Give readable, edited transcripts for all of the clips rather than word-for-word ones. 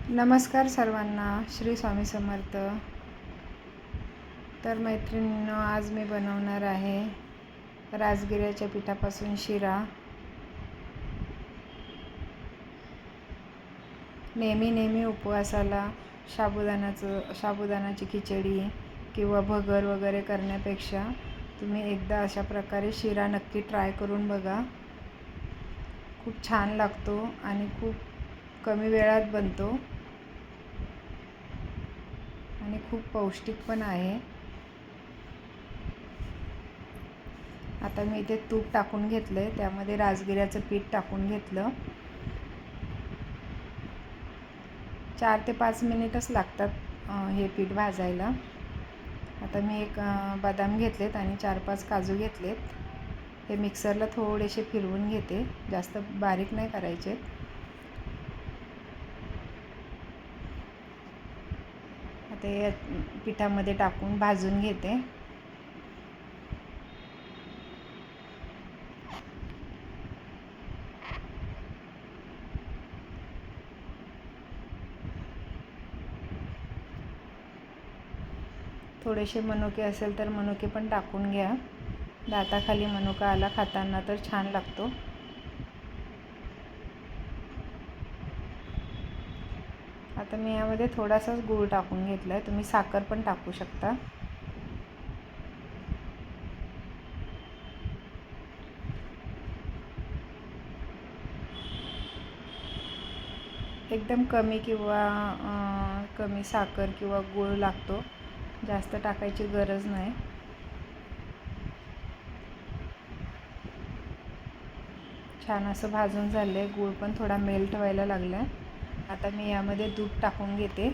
नमस्कार सर्वांना, श्री स्वामी समर्थ. तर मैत्रिणींनो, आज मी बनवणार आहे राजगिऱ्याच्या पिठापासून शिरा. नेहमी उपवासाला साबुदाणाची खिचडी किंवा भगर वगैरे करण्यापेक्षा तुम्ही एकदा अशा प्रकारे शिरा नक्की ट्राय करून बघा. खूप छान लागतो आणि खूप कमी वेळात बनतो आणि खूप पौष्टिक पण आहे. आता मी इथे तूप टाकून घेतलंय, त्यामध्ये राजगिऱ्याचं पीठ टाकून घेतलं. 4 ते 5 मिनिटच लागतात हे पीठ भाजायला. आता मी एक बदाम घेतलेत आणि 4-5 काजू घेतलेत. हे मिक्सरला थोडेसे फिरवून घेते, जास्त बारीक नाही करायचे. आता या पिठामध्ये टाकून भाजून घेते. थोडेसे मनुके असेल तर मनुके पण टाकून घ्या. दाताखाली मनुका आला खाताना तर छान लागतो. आता मी यामध्ये थोडासाच गूळ टाकून घेतला आहे. तुम्ही साखर पण टाकू शकता. एकदम कमी साखर किंवा गूळ लागतो, जास्त टाकायची गरज नाही. छान असं भाजून झालं आहे. गूळ पण थोडा मेल्ट व्हायला लागला आहे. आता मी यामध्ये दूध टाकून घेते.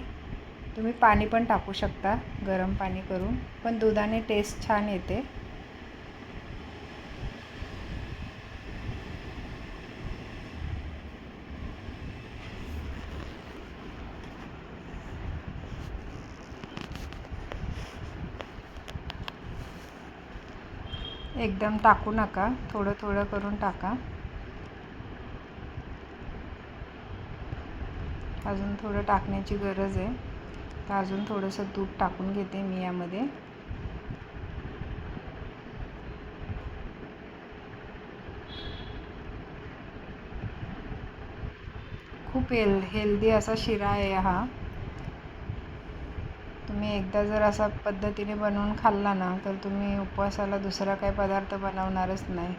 तुम्ही पाणी पण टाकू शकता, गरम पाणी करून, पण दुधाने टेस्ट छान येते. एकदम टाकू नका, थोडं थोडं करून टाका. अजून थोडं टाकण्याची गरज आहे, तर अजून थोडंसं दूध टाकून घेते मी यामध्ये. खूप हेल्दी असा शिरा आहे हा. तुम्ही एकदा जर असा पद्धतीने बनवून खाल्ला ना, तर तुम्ही उपवासाला दुसरा काही पदार्थ बनवणारच नाही.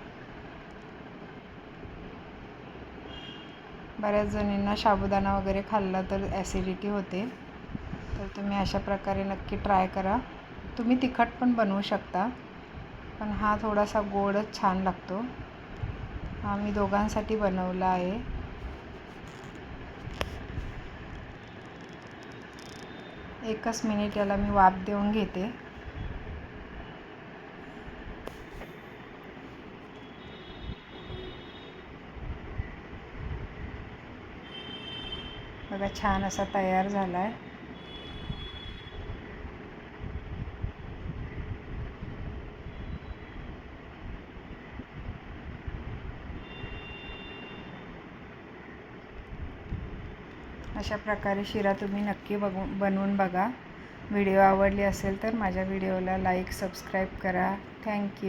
बऱ्याच जणींना साबुदाणा वगैरे खाल्ला तर ॲसिडिटी होते, तर तुम्ही अशा प्रकारे नक्की ट्राय करा. तुम्ही तिखट पण बनवू शकता, पण हा थोडासा गोडच छान लागतो. हा मी दोघांसाठी बनवला आहे. एकच मिनिट याला मी वाफ देऊन घेते. बघा, छान असा तयार झाला आहे. अशा प्रकारे शिरा तुम्ही नक्की बनवून बघा. व्हिडिओ आवडली असेल तर माझ्या व्हिडिओला लाईक, सबस्क्राईब करा. थँक्यू.